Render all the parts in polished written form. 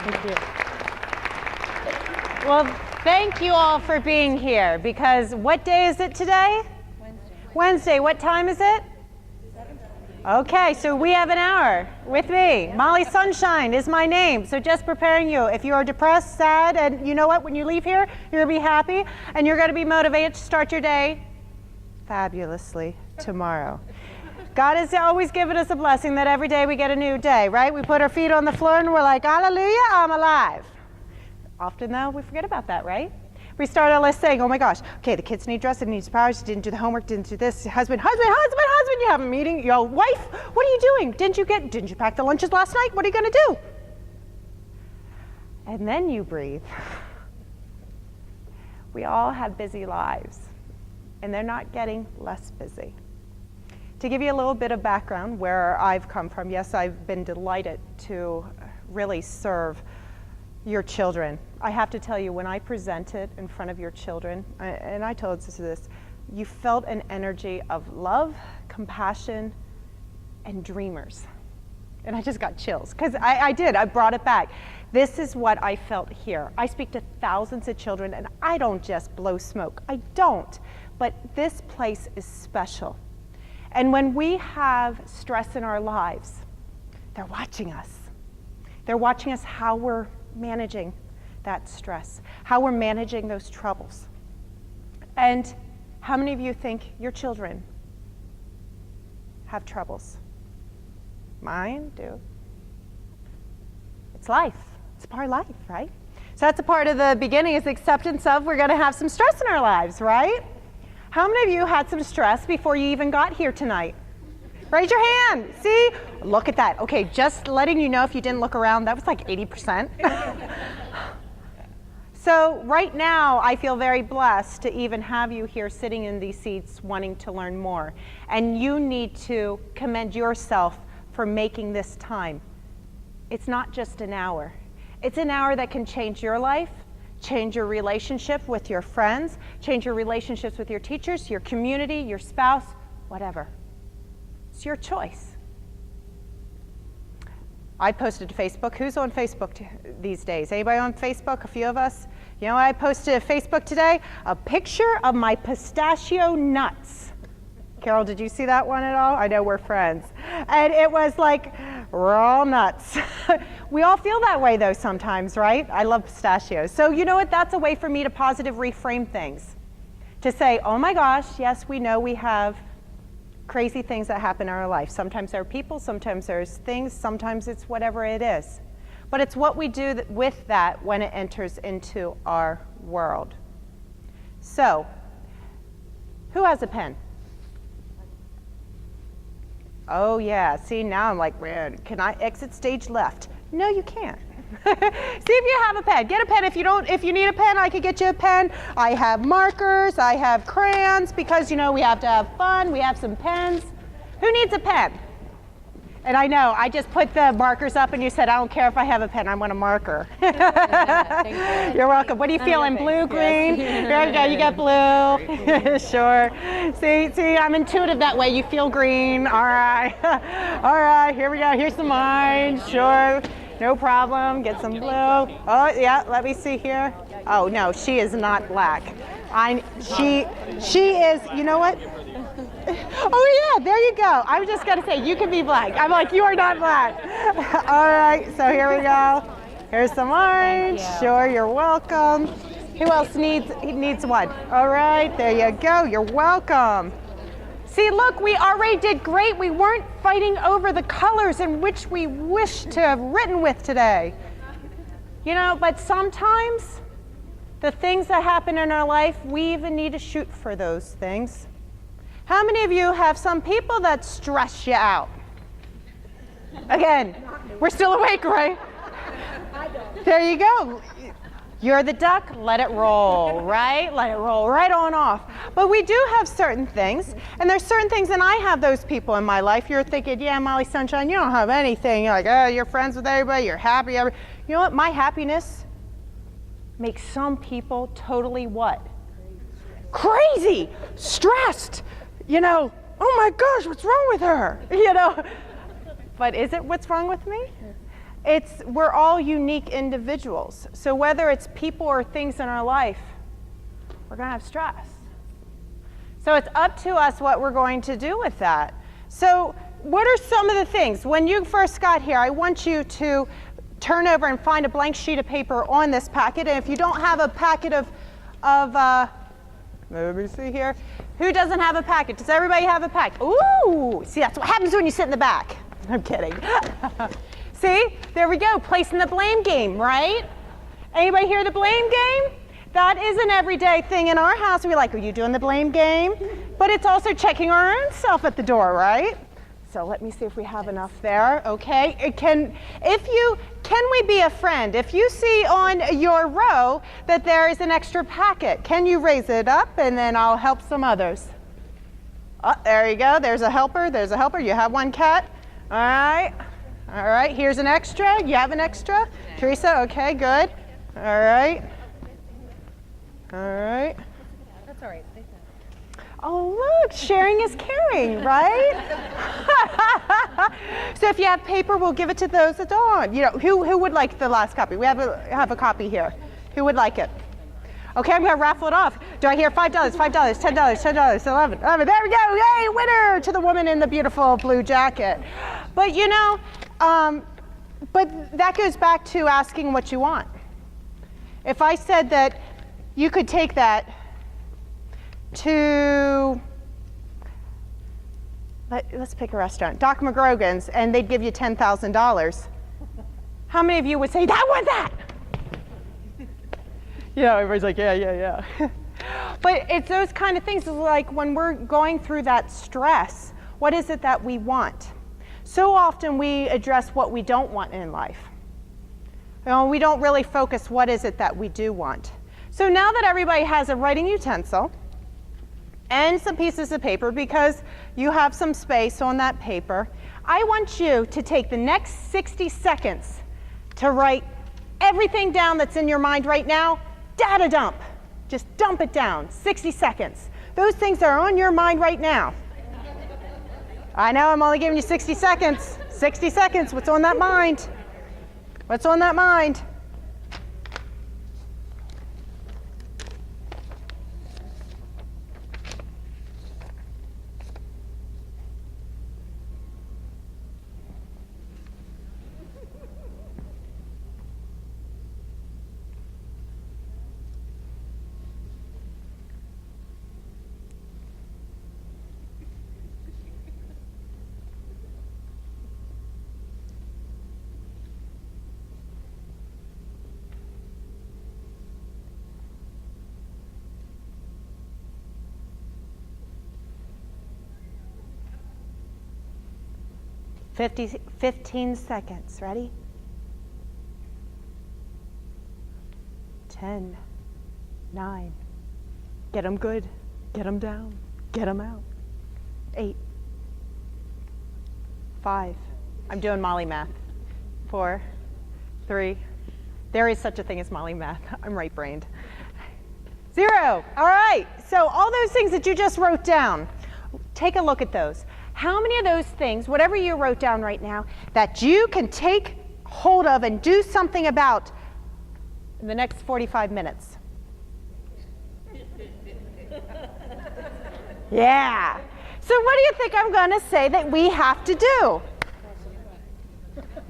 Thank you. Well, thank you all for being here, because what day is it today? Wednesday. What time is it? 7. Okay, so we have an hour with me. Molly Sunshine is my name. So just preparing you. If you are depressed, sad, and you know what, when you leave here, you're going to be happy, and you're going to be motivated to start your day fabulously tomorrow. God has always given us a blessing that every day we get a new day, right? We put our feet on the floor and we're like, hallelujah, I'm alive. Often, though, we forget about that, right? We start our list saying, oh my gosh, okay, the kids need dress, they need showers, didn't do the homework, didn't do this, husband, you have a meeting, your wife, what are you doing? Didn't you pack the lunches last night? What are you going to do? And then you breathe. We all have busy lives, and they're not getting less busy. To give you a little bit of background where I've come from, yes, I've been delighted to really serve your children. I have to tell you, when I presented in front of your children, and I told this, you felt an energy of love, compassion, and dreamers. And I just got chills, because I brought it back. This is what I felt here. I speak to thousands of children, and I don't just blow smoke. I don't. But this place is special. And when we have stress in our lives, they're watching us. They're watching us how we're managing that stress, how we're managing those troubles. And how many of you think your children have troubles? Mine do. It's life. It's part of life, right? So that's a part of the beginning, is acceptance of we're going to have some stress in our lives, right? How many of you had some stress before you even got here tonight? Raise your hand. See? Look at that. Okay, just letting you know, if you didn't look around, that was like 80%. So right now, I feel very blessed to even have you here sitting in these seats wanting to learn more. And you need to commend yourself for making this time. It's not just an hour. It's an hour that can change your life, change your relationship with your friends, change your relationships with your teachers, your community, your spouse, whatever. It's your choice. I posted to Facebook. Who's on Facebook these days? Anybody on Facebook? A few of us? You know what I posted to Facebook today? A picture of my pistachio nuts. Carol, did you see that one at all? I know we're friends. And it was like raw nuts. We all feel that way, though, sometimes, right? I love pistachios. So you know what? That's a way for me to positive reframe things. To say, oh my gosh, yes, we know we have crazy things that happen in our life. Sometimes there are people, sometimes there's things, sometimes it's whatever it is. But it's what we do with that when it enters into our world. So, who has a pen? Oh yeah, see, now I'm like, man, can I exit stage left? No, you can't. See if you have a pen. Get a pen. If you need a pen, I could get you a pen. I have markers, I have crayons, because you know we have to have fun. We have some pens. Who needs a pen? And I know, I just put the markers up and you said, I don't care if I have a pen, I want a marker. You're welcome. What are you feeling? Blue, green? Yes. There you go, you got blue. Sure. See, I'm intuitive that way. You feel green. All right. All right, here we go. Here's some mine. Sure. No problem. Get some blue. Oh, yeah, let me see here. Oh, no, she is not black. She is, you know what? Oh, yeah, there you go. I was just going to say, you can be black. I'm like, you are not black. All right, so here we go. Here's some orange. Sure, you're welcome. Who else needs one? All right, there you go. You're welcome. See, look, we already did great. We weren't fighting over the colors in which we wish to have written with today. You know, but sometimes the things that happen in our life, we even need to shoot for those things. How many of you have some people that stress you out? Again, we're still awake, right? There you go. You're the duck, let it roll, right? Let it roll right on off. But we do have certain things, and there's certain things, and I have those people in my life. You're thinking, yeah, Molly Sunshine, you don't have anything. You're like, oh, you're friends with everybody, you're happy. You know what? My happiness makes some people totally what? Crazy, stressed. You know, oh my gosh, what's wrong with her? You know, but is it what's wrong with me? we're all unique individuals. So whether it's people or things in our life, we're going to have stress. So it's up to us what we're going to do with that. So what are some of the things? When you first got here, I want you to turn over and find a blank sheet of paper on this packet. And if you don't have a packet of let me see here. Who doesn't have a packet? Does everybody have a packet? Ooh, see, that's what happens when you sit in the back. I'm kidding. See, there we go, placing the blame game, right? Anybody hear the blame game? That is an everyday thing in our house. We're like, are you doing the blame game? But it's also checking our own self at the door, right? So let me see if we have enough there. Okay, can we be a friend? If you see on your row that there is an extra packet, can you raise it up and then I'll help some others? Oh, there you go, there's a helper, You have one, Kat? All right, here's an extra. You have an extra? Yeah. Teresa, okay, good. All right. That's all right. Oh, look, sharing is caring, right? So if you have paper, we'll give it to those that don't. You know, who would like the last copy? We have a copy here. Who would like it? Okay, I'm going to raffle it off. Do I hear $5, $5, $10, $10, 11? There we go. Yay, winner to the woman in the beautiful blue jacket. But you know, but that goes back to asking what you want. If I said that you could take that to, let's pick a restaurant, Doc McGrogan's, and they'd give you $10,000. How many of you would say, that was that? You know, everybody's like, yeah. But it's those kind of things. It's like when we're going through that stress, what is it that we want? So often we address what we don't want in life. You know, we don't really focus what is it that we do want. So now that everybody has a writing utensil and some pieces of paper, because you have some space on that paper, I want you to take the next 60 seconds to write everything down that's in your mind right now. Data dump. Just dump it down. 60 seconds. Those things that are on your mind right now. I know I'm only giving you 60 seconds. 60 seconds. What's on that mind? What's on that mind? Fifteen 15 seconds. Ready? 10, 9. Get them good. Get them down. Get them out. 8, 5. I'm doing Molly math. 4, 3. There is such a thing as Molly math. I'm right-brained. 0. All right. So all those things that you just wrote down, take a look at those. How many of those things, whatever you wrote down right now, that you can take hold of and do something about in the next 45 minutes? Yeah. So what do you think I'm going to say that we have to do?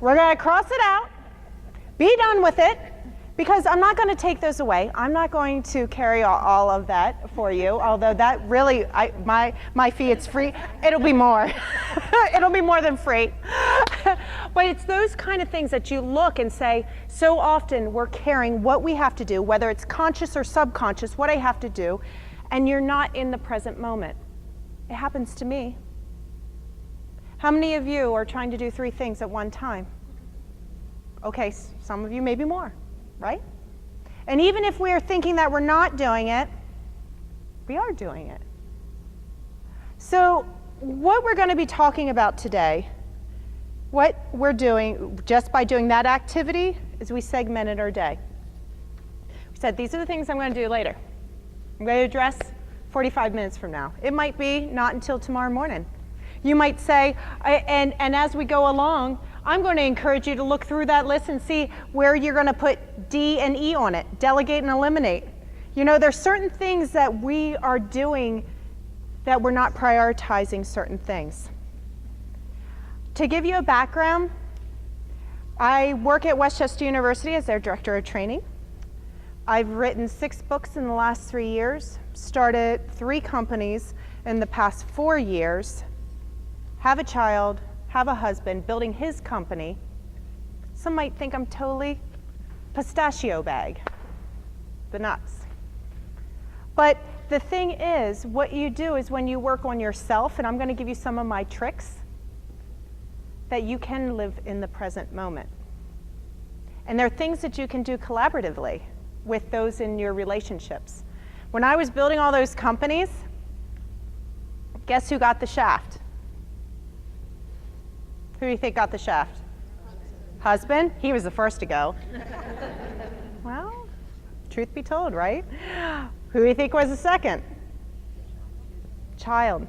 We're going to cross it out, be done with it, because I'm not going to take those away. I'm not going to carry all of that for you, although that really, my fee, it's free. It'll be more. It'll be more than free. But it's those kind of things that you look and say, so often we're carrying what we have to do, whether it's conscious or subconscious, what I have to do, and you're not in the present moment. It happens to me. How many of you are trying to do 3 things at one time? Okay, some of you maybe more. Right? And even if we are thinking that we're not doing it, we are doing it. So what we're going to be talking about today, what we're doing just by doing that activity, is we segmented our day. We said, these are the things I'm going to do later. I'm going to address 45 minutes from now. It might be not until tomorrow morning. You might say, and as we go along, I'm going to encourage you to look through that list and see where you're going to put D and E on it. Delegate and eliminate. You know, there's certain things that we are doing that we're not prioritizing certain things. To give you a background, I work at Westchester University as their director of training. I've written 6 books in the last 3 years, started 3 companies in the past 4 years, have a child, have a husband, building his company. Some might think I'm totally pistachio bag, the nuts. But the thing is, what you do is when you work on yourself, and I'm going to give you some of my tricks, that you can live in the present moment. And there are things that you can do collaboratively with those in your relationships. When I was building all those companies, guess who got the shaft? Who do you think got the shaft? Husband? He was the first to go. Well, truth be told, right? Who do you think was the second? Child.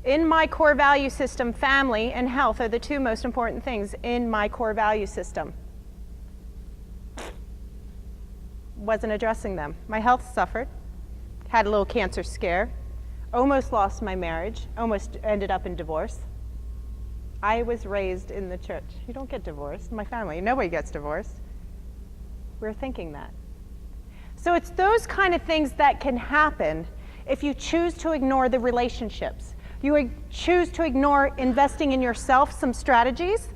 In my core value system, family and health are the 2 most important things in my core value system. Wasn't addressing them. My health suffered, had a little cancer scare, almost lost my marriage, almost ended up in divorce. I was raised in the church. You don't get divorced. My family, nobody gets divorced. We're thinking that. So it's those kind of things that can happen if you choose to ignore the relationships. You choose to ignore investing in yourself, some strategies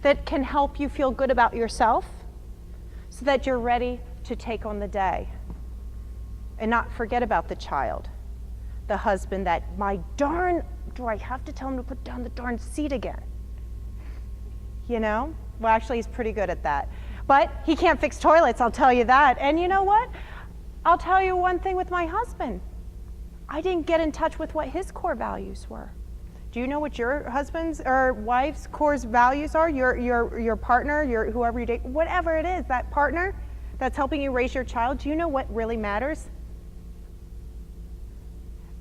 that can help you feel good about yourself so that you're ready to take on the day and not forget about the child, the husband that, my darn, do I have to tell him to put down the darn seat again? You know? Well, actually, he's pretty good at that. But he can't fix toilets, I'll tell you that. And you know what? I'll tell you one thing with my husband. I didn't get in touch with what his core values were. Do you know what your husband's or wife's core values are? Your partner, whoever you date, whatever it is, that partner that's helping you raise your child, do you know what really matters?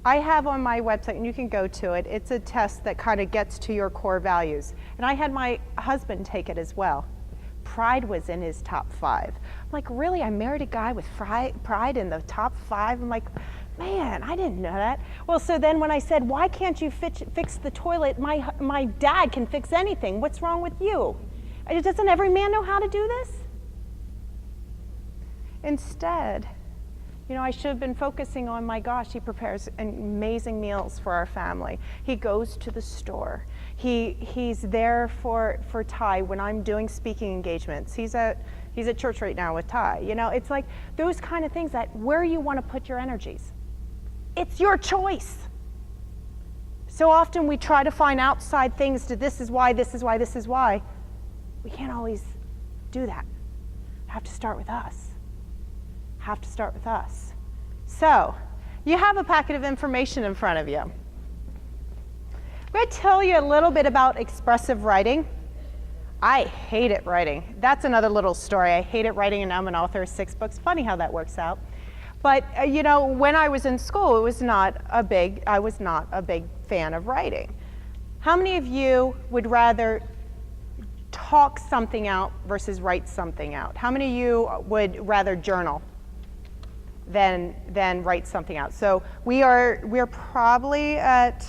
I have on my website, and you can go to it, it's a test that kind of gets to your core values. And I had my husband take it as well. Pride was in his top 5. I'm like, really? I married a guy with pride in the top 5? I'm like, man, I didn't know that. Well, so then when I said, why can't you fix the toilet? My dad can fix anything. What's wrong with you? Doesn't every man know how to do this? Instead, you know, I should have been focusing on, my gosh, he prepares amazing meals for our family. He goes to the store. He's there for Ty when I'm doing speaking engagements. He's at church right now with Ty. You know, it's like those kind of things that where you want to put your energies. It's your choice. So often we try to find outside things to this is why, this is why, this is why. We can't always do that. Have to start with us. Have to start with us. So, you have a packet of information in front of you. I'm going to tell you a little bit about expressive writing. I hate it writing. That's another little story. I hate it writing, and I'm an author of 6 books. Funny how that works out. But you know, when I was in school, I was not a big fan of writing. How many of you would rather talk something out versus write something out? How many of you would rather journal than write something out? So we're probably at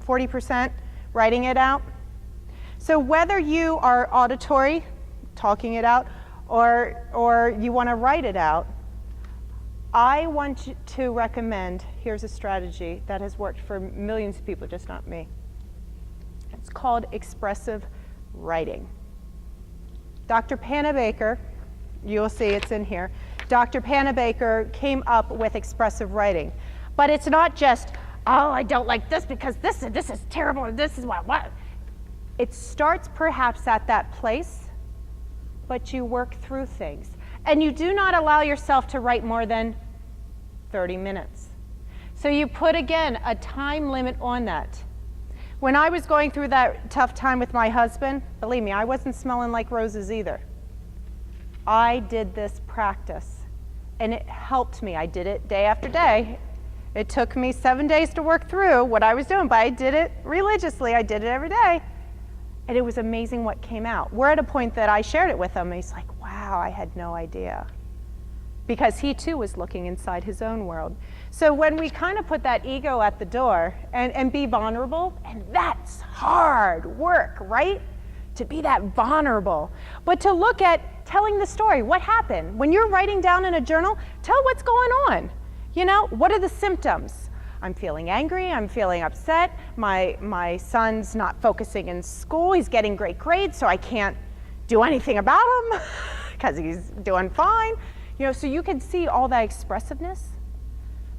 40% writing it out. So whether you are auditory, talking it out, or you want to write it out, I want to recommend, here's a strategy that has worked for millions of people, just not me. It's called expressive writing. Dr. Panabaker, you'll see it's in here, Dr. Panabaker came up with expressive writing. But it's not just, oh, I don't like this because this is terrible, and this is what. It starts perhaps at that place, but you work through things. And you do not allow yourself to write more than 30 minutes. So you put, again, a time limit on that. When I was going through that tough time with my husband, believe me, I wasn't smelling like roses either. I did this practice, and it helped me. I did it day after day. It took me 7 days to work through what I was doing, but I did it religiously. I did it every day. And it was amazing what came out. We're at a point that I shared it with him, and he's like, wow, I had no idea. Because he too was looking inside his own world. So when we kind of put that ego at the door and be vulnerable, and that's hard work, right? To be that vulnerable. But to look at telling the story, what happened? When you're writing down in a journal, tell what's going on. You know, what are the symptoms? I'm feeling angry, I'm feeling upset, my son's not focusing in school, he's getting great grades, so I can't do anything about him because he's doing fine. You know, so you can see all that expressiveness,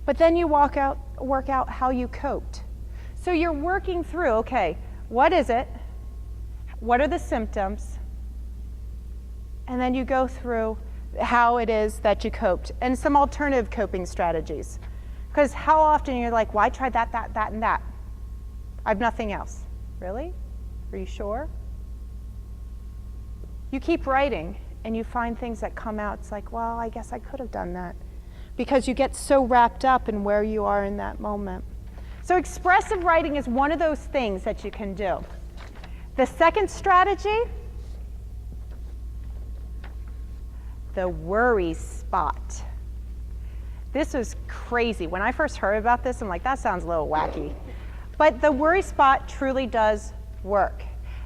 but then you work out how you coped. So you're working through, okay, what is it? What are the symptoms? And then you go through how it is that you coped and some alternative coping strategies. Because how often you're like, well, I tried that, and that. I have nothing else. Really? Are you sure? You keep writing and you find things that come out. It's like, well, I guess I could have done that. Because you get so wrapped up in where you are in that moment. So expressive writing is one of those things that you can do. The second strategy, the worry spot. This was crazy. When I first heard about this, I'm like, that sounds a little wacky. But the worry spot truly does work.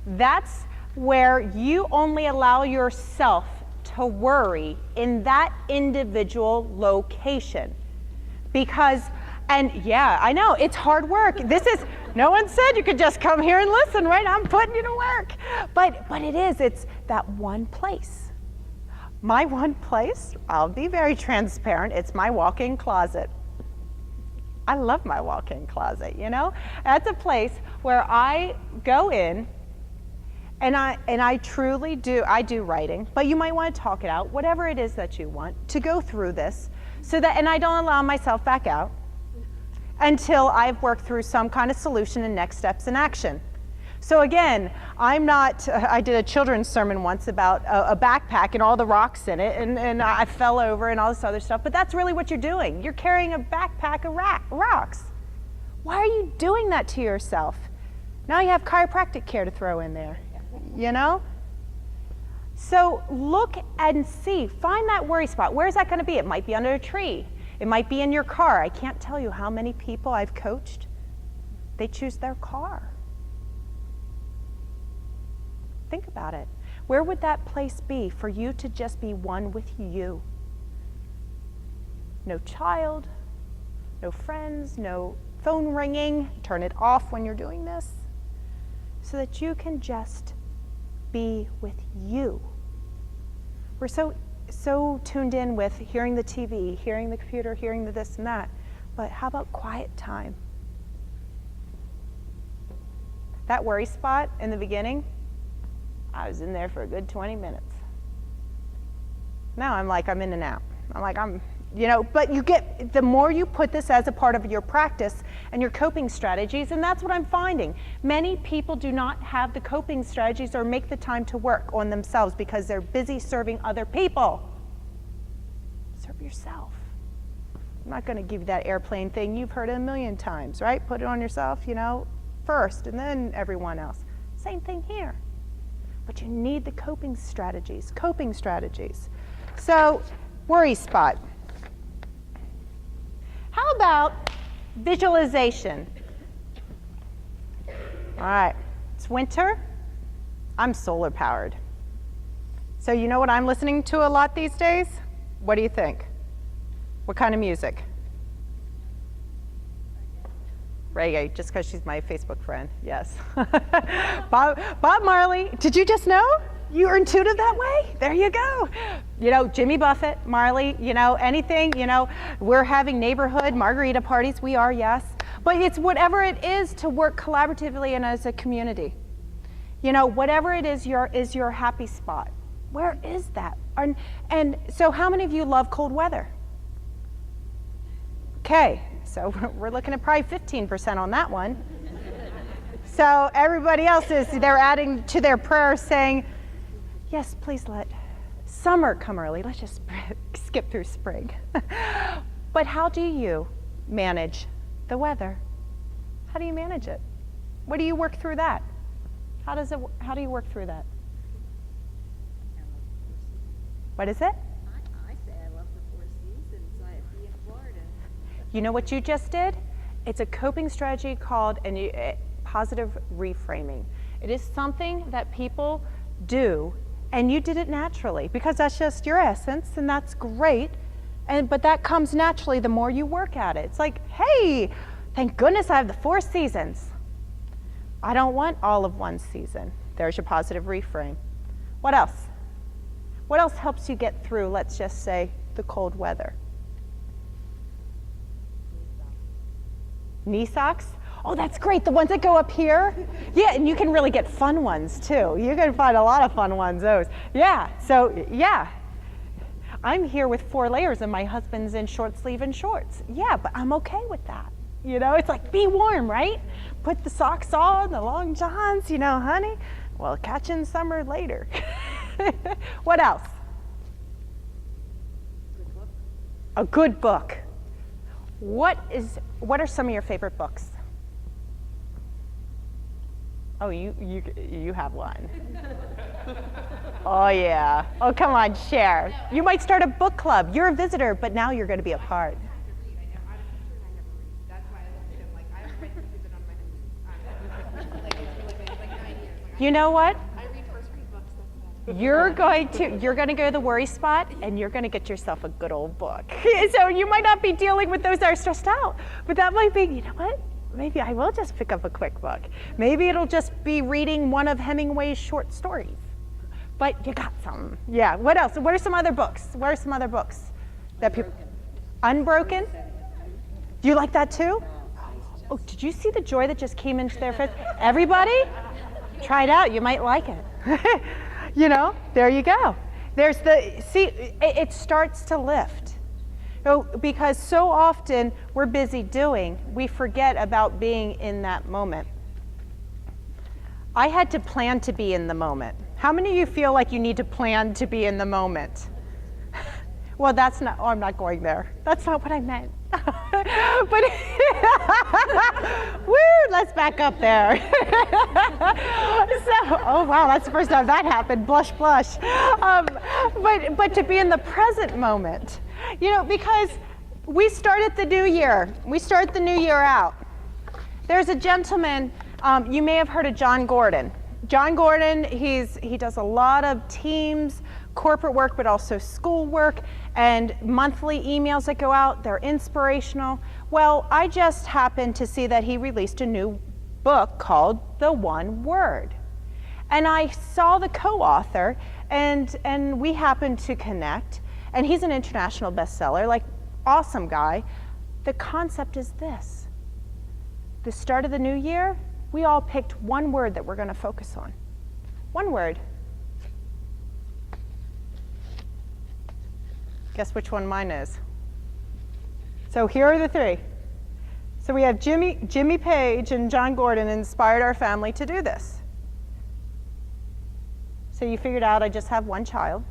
That's where you only allow yourself to worry in that individual location. Because, and yeah, I know, it's hard work. This is, no one said you could just come here and listen, right? I'm putting you to work. But it's that one place. My one place, I'll be very transparent, it's my walk-in closet. I love my walk-in closet, you know? That's a place where I go in and I truly do, I do writing, but you might want to talk it out, whatever it is that you want, to go through this, so that, and I don't allow myself back out until I've worked through some kind of solution and next steps in action. So again, I'm not, I did a children's sermon once about a backpack and all the rocks in it, and I fell over and all this other stuff, but that's really what you're doing. You're carrying a backpack of rocks. Why are you doing that to yourself? Now you have chiropractic care to throw in there, you know? So look and see, find that worry spot. Where's that gonna be? It might be under a tree. It might be in your car. I can't tell you how many people I've coached, they choose their car. Think about it. Where would that place be for you to just be one with you? No child, no friends, no phone ringing. Turn it off when you're doing this so that you can just be with you. We're so tuned in with hearing the TV, hearing the computer, hearing the this and that, but how about quiet time? That worry spot in the beginning, I was in there for a good 20 minutes. Now I'm like, I'm in and out. I'm like, you know, but you get, the more you put this as a part of your practice and your coping strategies, and that's what I'm finding. Many people do not have the coping strategies or make the time to work on themselves because they're busy serving other people. Serve yourself. I'm not going to give you that airplane thing. You've heard it a million times, right? Put it on yourself, you know, first, and then everyone else. Same thing here. But you need the coping strategies. So, worry spot. How about visualization? All right, it's winter. I'm solar powered. So you know what I'm listening to a lot these days? What do you think? What kind of music? Reggae, just because she's my Facebook friend, yes. Bob Marley, did you just know? You are intuitive that way? There you go. You know, Jimmy Buffett, Marley, you know, anything, you know, we're having neighborhood margarita parties, we are, yes. But it's whatever it is to work collaboratively and as a community. You know, whatever it is your happy spot. Where is that? And so how many of you love cold weather? Okay, so we're looking at probably 15% on that one. So everybody else they're adding to their prayers saying, yes, please let summer come early. Let's just skip through spring. But how do you manage the weather? How do you manage it? What do you work through that? How do you work through that? What is it? I say I love the 4 seasons. I'd be in Florida. You know what you just did? It's a coping strategy called positive reframing. It is something that people do, and you did it naturally because that's just your essence, and that's great. But that comes naturally the more you work at it. It's like, hey, thank goodness I have the 4 seasons. I don't want all of one season. There's your positive reframe. What else? What else helps you get through, let's just say, the cold weather? Knee socks? Oh, that's great. The ones that go up here? Yeah, and you can really get fun ones too. You can find a lot of fun ones, those. Yeah, so yeah. I'm here with 4 layers and my husband's in short sleeve and shorts. Yeah, but I'm okay with that. You know, it's like, be warm, right? Put the socks on, the long johns, you know, honey. Well, catch in summer later. What else? Good book. A good book. What are some of your favorite books? Oh, you have one. Oh yeah. Oh, come on, share. You might start a book club. You're a visitor, but now you're going to be a part. You know what? I read first grade books. That's You're going to go to the worry spot, and you're going to get yourself a good old book. So you might not be dealing with those that are stressed out, but that might be, you know what? Maybe I will just pick up a quick book. Maybe it'll just be reading one of Hemingway's short stories. But you got some. Yeah. What else? What are some other books? What are some other books that people? Unbroken. Do you like that too? Oh, did you see the joy that just came into their face? Everybody, try it out. You might like it. You know, there you go. It starts to lift. Because so often we're busy doing, we forget about being in that moment. I had to plan to be in the moment. How many of you feel like you need to plan to be in the moment? Well, that's not, I'm not going there. That's not what I meant. But, woo, let's back up there. Oh wow, that's the first time that happened, blush, blush. But to be in the present moment, you know, because we started the new year. We start the new year out. There's a gentleman, you may have heard of John Gordon. John Gordon, he does a lot of teams, corporate work, but also school work, and monthly emails that go out. They're inspirational. Well, I just happened to see that he released a new book called The One Word. And I saw the co-author, and we happened to connect, and he's an international bestseller, like, awesome guy. The concept is this. The start of the new year, we all picked one word that we're going to focus on. One word. Guess which one mine is? So here are the 3. So we have Jimmy Page and John Gordon inspired our family to do this. So you figured out I just have one child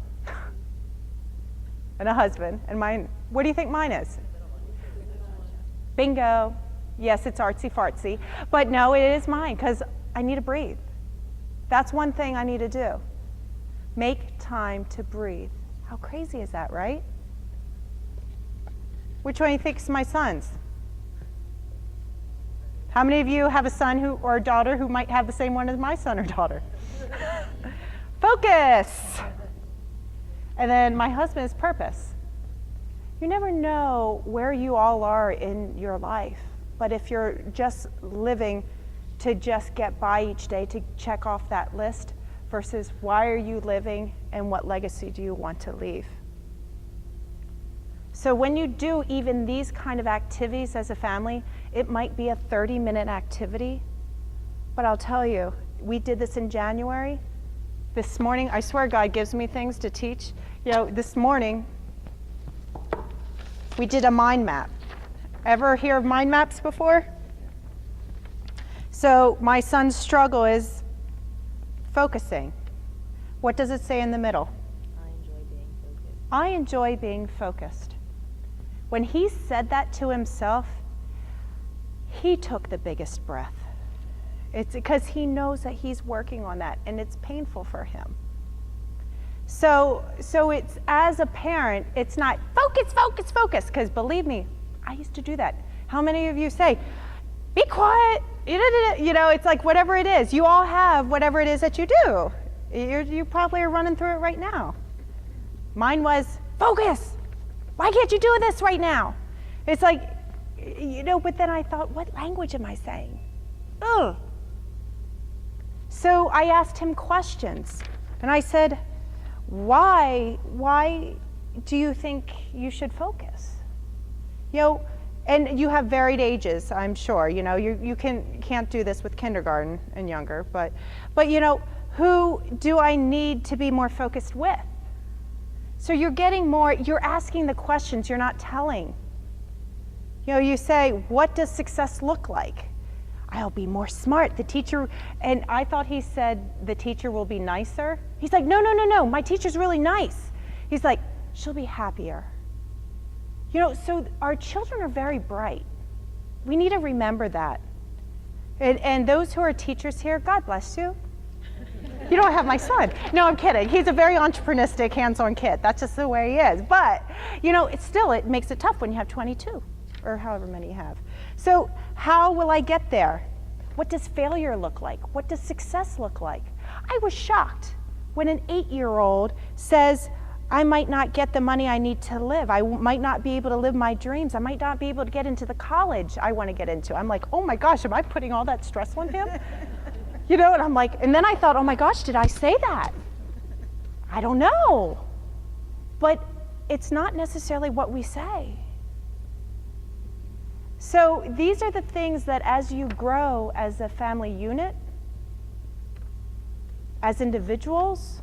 and a husband, and mine, what do you think mine is? Bingo. Yes, it's artsy fartsy, but no, it is mine because I need to breathe. That's one thing I need to do. Make time to breathe. How crazy is that, right? Which one do you think is my son's? How many of you have a son or a daughter who might have the same one as my son or daughter? Focus. And then my husband is purpose. You never know where you all are in your life, but if you're just living to just get by each day, to check off that list, versus why are you living and what legacy do you want to leave? So when you do even these kind of activities as a family, it might be a 30-minute activity, but I'll tell you, we did this in January. This morning, I swear God gives me things to teach. You know, this morning, we did a mind map. Ever hear of mind maps before? So my son's struggle is focusing. What does it say in the middle? I enjoy being focused. I enjoy being focused. When he said that to himself, he took the biggest breath. It's because he knows that he's working on that, and it's painful for him. So it's, as a parent, it's not focus, focus, focus, because believe me, I used to do that. How many of you say, be quiet, you know, it's like whatever it is. You all have whatever it is that you do. You probably are running through it right now. Mine was, focus, why can't you do this right now? It's like, you know, but then I thought, what language am I saying? Ugh. So I asked him questions, and I said, why do you think you should focus? You know, and you have varied ages, I'm sure. You know, you can't do this with kindergarten and younger, but you know, who do I need to be more focused with? So you're getting more, you're asking the questions, you're not telling. You know, you say, what does success look like? I'll be more smart. The teacher, and I thought he said the teacher will be nicer. He's like, no, my teacher's really nice. He's like, she'll be happier. You know, so our children are very bright. We need to remember that. And those who are teachers here, God bless you. You don't have my son. No, I'm kidding. He's a very entrepreneuristic, hands-on kid. That's just the way he is. But, you know, it makes it tough when you have 22 or however many you have. So how will I get there? What does failure look like? What does success look like? I was shocked when an 8-year-old says, I might not get the money I need to live. I might not be able to live my dreams. I might not be able to get into the college I want to get into. I'm like, oh my gosh, am I putting all that stress on him? You know, and I'm like, and then I thought, oh my gosh, did I say that? I don't know. But it's not necessarily what we say. So these are the things that as you grow as a family unit, as individuals,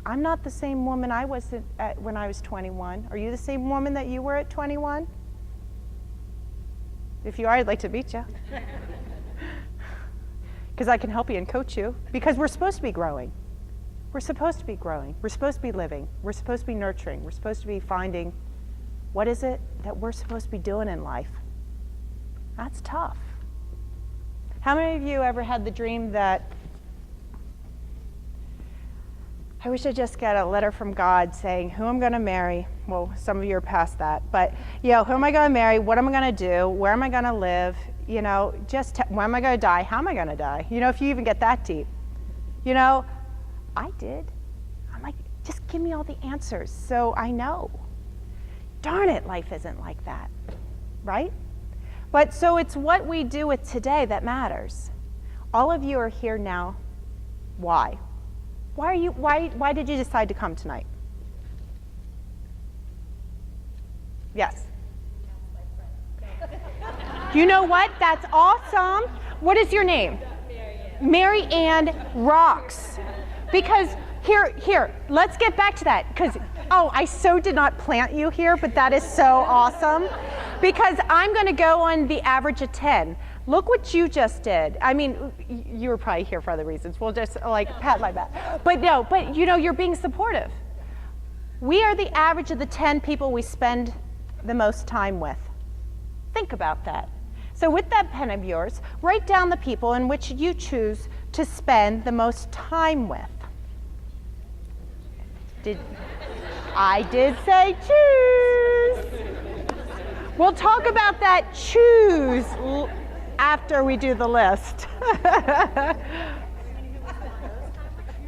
I'm not the same woman I was when I was 21. Are you the same woman that you were at 21? If you are, I'd like to meet you. Because I can help you and coach you. Because we're supposed to be growing. We're supposed to be growing. We're supposed to be living. We're supposed to be nurturing. We're supposed to be finding what is it that we're supposed to be doing in life. That's tough. How many of you ever had the dream that, I wish I just got a letter from God saying who I'm going to marry? Well, some of you are past that. But, you know, who am I going to marry? What am I going to do? Where am I going to live? You know, just when am I going to die? How am I going to die? You know, if you even get that deep. You know, I did. I'm like, just give me all the answers so I know. Darn it, life isn't like that, right? But so it's what we do with today that matters. All of you are here now. Why? Why did you decide to come tonight? Yes. You know what? That's awesome. What is your name? Mary Ann rocks. Because here, let's get back to that. Because, I so did not plant you here, but that is so awesome. Because I'm going to go on the average of 10. Look what you just did. I mean, you were probably here for other reasons. We'll just pat my back. But no, you know, you're being supportive. We are the average of the 10 people we spend the most time with. Think about that. So with that pen of yours, write down the people in which you choose to spend the most time with. I did say choose. We'll talk about that choose after we do the list.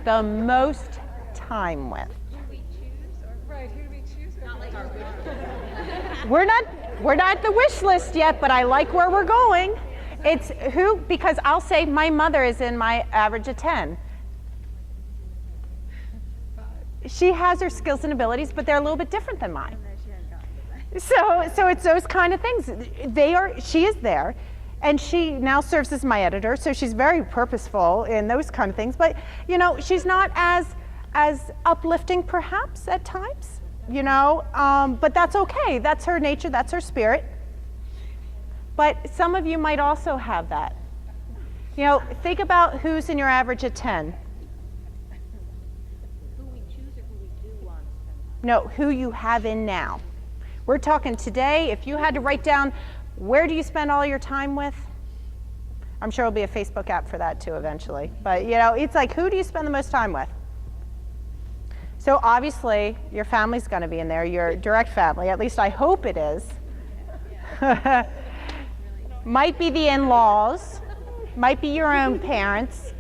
The most time with. We're not the wish list yet, but I like where we're going. It's who, because I'll say my mother is in my average of 10. She has her skills and abilities, but they're a little bit different than mine. So it's those kind of things. She is there, and she now serves as my editor, so she's very purposeful in those kind of things. But you know, she's not as uplifting perhaps at times. You know, but that's okay. That's her nature. That's her spirit. But some of you might also have that. You know, think about who's in your average of 10. Who we choose or who we do want to spend time? No, who you have in now. We're talking today. If you had to write down, where do you spend all your time with? I'm sure there'll be a Facebook app for that too eventually. But you know, it's like, who do you spend the most time with? So obviously, your family's going to be in there, your direct family. At least I hope it is. Might be the in-laws, might be your own parents,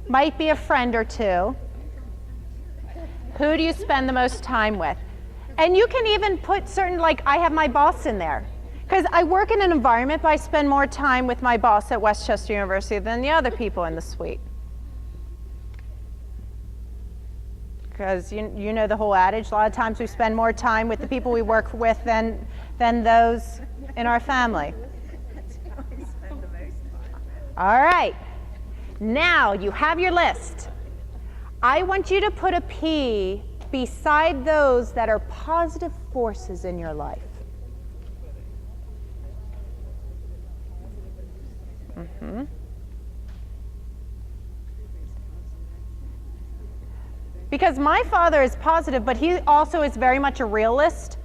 might be a friend or two. Who do you spend the most time with? And you can even put certain, like I have my boss in there. Because I work in an environment, but I spend more time with my boss at Westchester University than the other people in the suite. Because you know the whole adage, a lot of times we spend more time with the people we work with than those in our family. All right, now you have your list. I want you to put a P beside those that are positive forces in your life. Mm-hmm. Because my father is positive, but he also is very much a realist,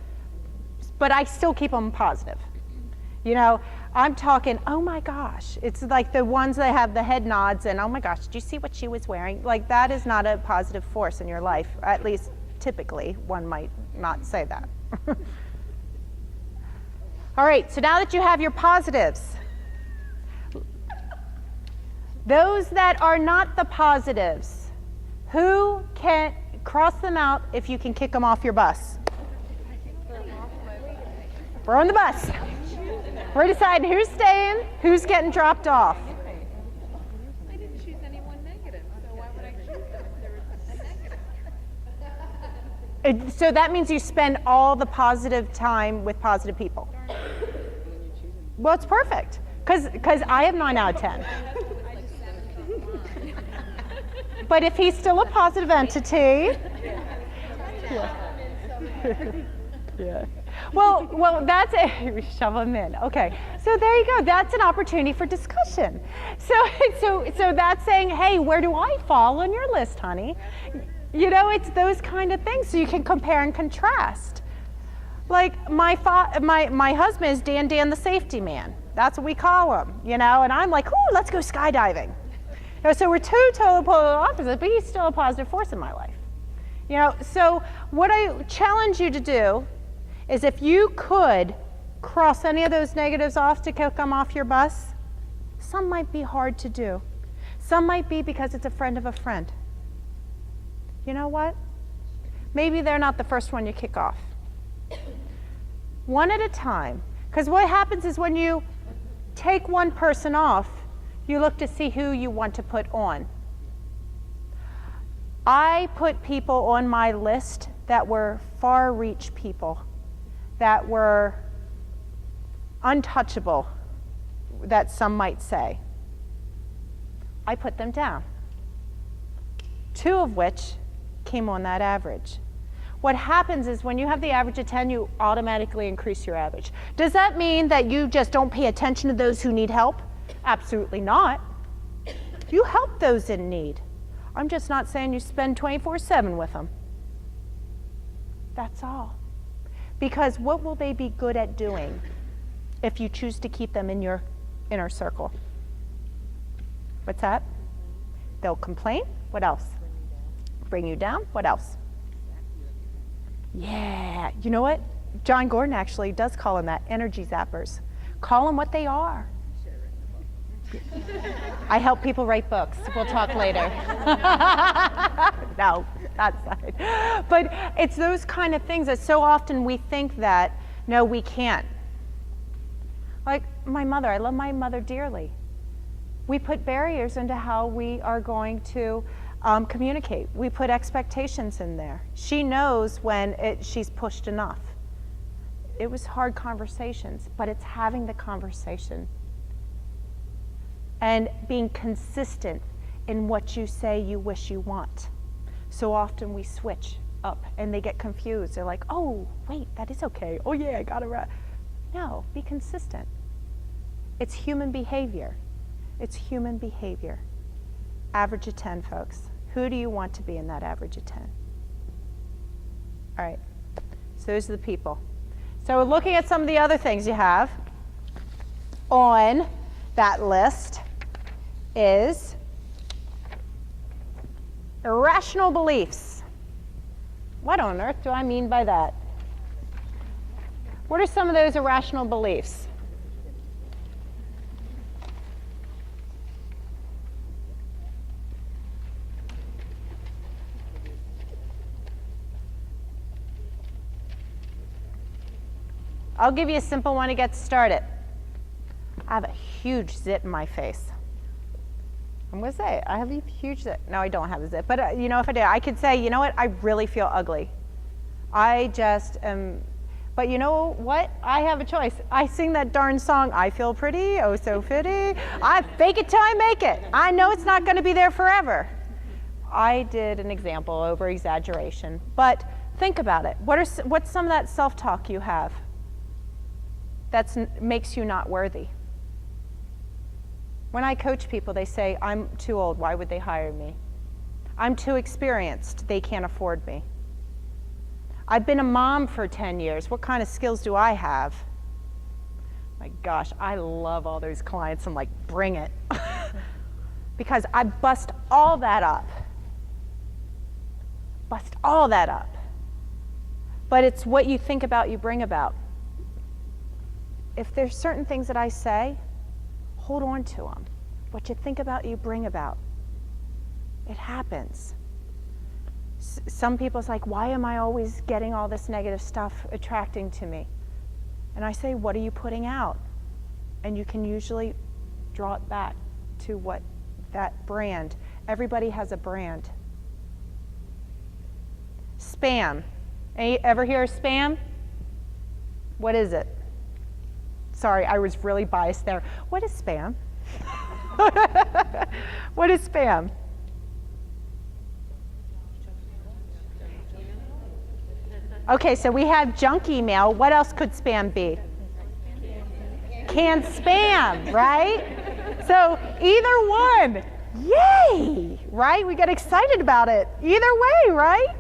but I still keep him positive. You know, I'm talking, oh my gosh, it's like the ones that have the head nods and, oh my gosh, did you see what she was wearing? Like, that is not a positive force in your life. At least, typically, one might not say that. All right, so now that you have your positives, those that are not the positives, who can cross them out if you can kick them off your bus? We're on the bus. We're deciding who's staying, who's getting dropped off. I didn't choose anyone negative, so why would I choose them if there was a negative? So that means you spend all the positive time with positive people. Well, it's perfect, because I have 9 out of 10. But if he's still a positive entity, yeah. Well, that's it. Shove him in. Okay. So there you go. That's an opportunity for discussion. So that's saying, hey, where do I fall on your list, honey? You know, it's those kind of things, so you can compare and contrast. Like my husband is Dan the safety man. That's what we call him. You know, and I'm like, ooh, let's go skydiving. You know, so we're two total polar opposites, but he's still a positive force in my life. You know, so what I challenge you to do is if you could cross any of those negatives off to kick them off your bus, some might be hard to do. Some might be because it's a friend of a friend. You know what? Maybe they're not the first one you kick off. One at a time. Because what happens is when you take one person off, you look to see who you want to put on. I put people on my list that were far-reach people, that were untouchable, that some might say. I put them down. 2 of which came on that average. What happens is when you have the average of 10, you automatically increase your average. Does that mean that you just don't pay attention to those who need help? Absolutely not. You help those in need. I'm just not saying you spend 24/7 with them. That's all. Because what will they be good at doing if you choose to keep them in your inner circle? What's that? They'll complain. What else? Bring you down. What else? Yeah. You know what? John Gordon actually does call them that, energy zappers. Call them what they are. I help people write books. We'll talk later. No, that's not. But it's those kind of things that so often we think that, no, we can't. Like my mother, I love my mother dearly. We put barriers into how we are going to communicate. We put expectations in there. She knows when she's pushed enough. It was hard conversations, but it's having the conversation. And being consistent in what you say you wish you want. So often we switch up and they get confused. They're like, oh, wait, that is okay. Oh yeah, I got it right. No, be consistent. It's human behavior. It's human behavior. Average of 10, folks. Who do you want to be in that average of 10? All right, so those are the people. So looking at some of the other things you have on that list. is irrational beliefs. What on earth do I mean by that? What are some of those irrational beliefs? I'll give you a simple one to get started. I have a huge zit in my face. I'm going to say it. I have a huge zit. No, I don't have a zit. But you know, if I did, I could say, you know what? I really feel ugly. I just am. But you know what? I have a choice. I sing that darn song, I feel pretty, oh so pretty. I fake it till I make it. I know it's not going to be there forever. I did an example, over exaggeration. But think about it. What's some of that self-talk you have that makes you not worthy? When I coach people, they say, I'm too old, why would they hire me? I'm too experienced, they can't afford me. I've been a mom for 10 years, what kind of skills do I have? My gosh, I love all those clients. I'm like, bring it. Because I bust all that up. Bust all that up. But it's what you think about, you bring about. If there's certain things that I say, hold on to them. What you think about, you bring about. It happens. Some people's like, why am I always getting all this negative stuff attracting to me? And I say, what are you putting out? And you can usually draw it back to what that brand. Everybody has a brand. Spam. Ever hear of spam? What is it? Sorry, I was really biased there. What is spam? What is spam? Okay, so we have junk email. What else could spam be? Canned spam, right? So either one, yay, right? We get excited about it. Either way, right?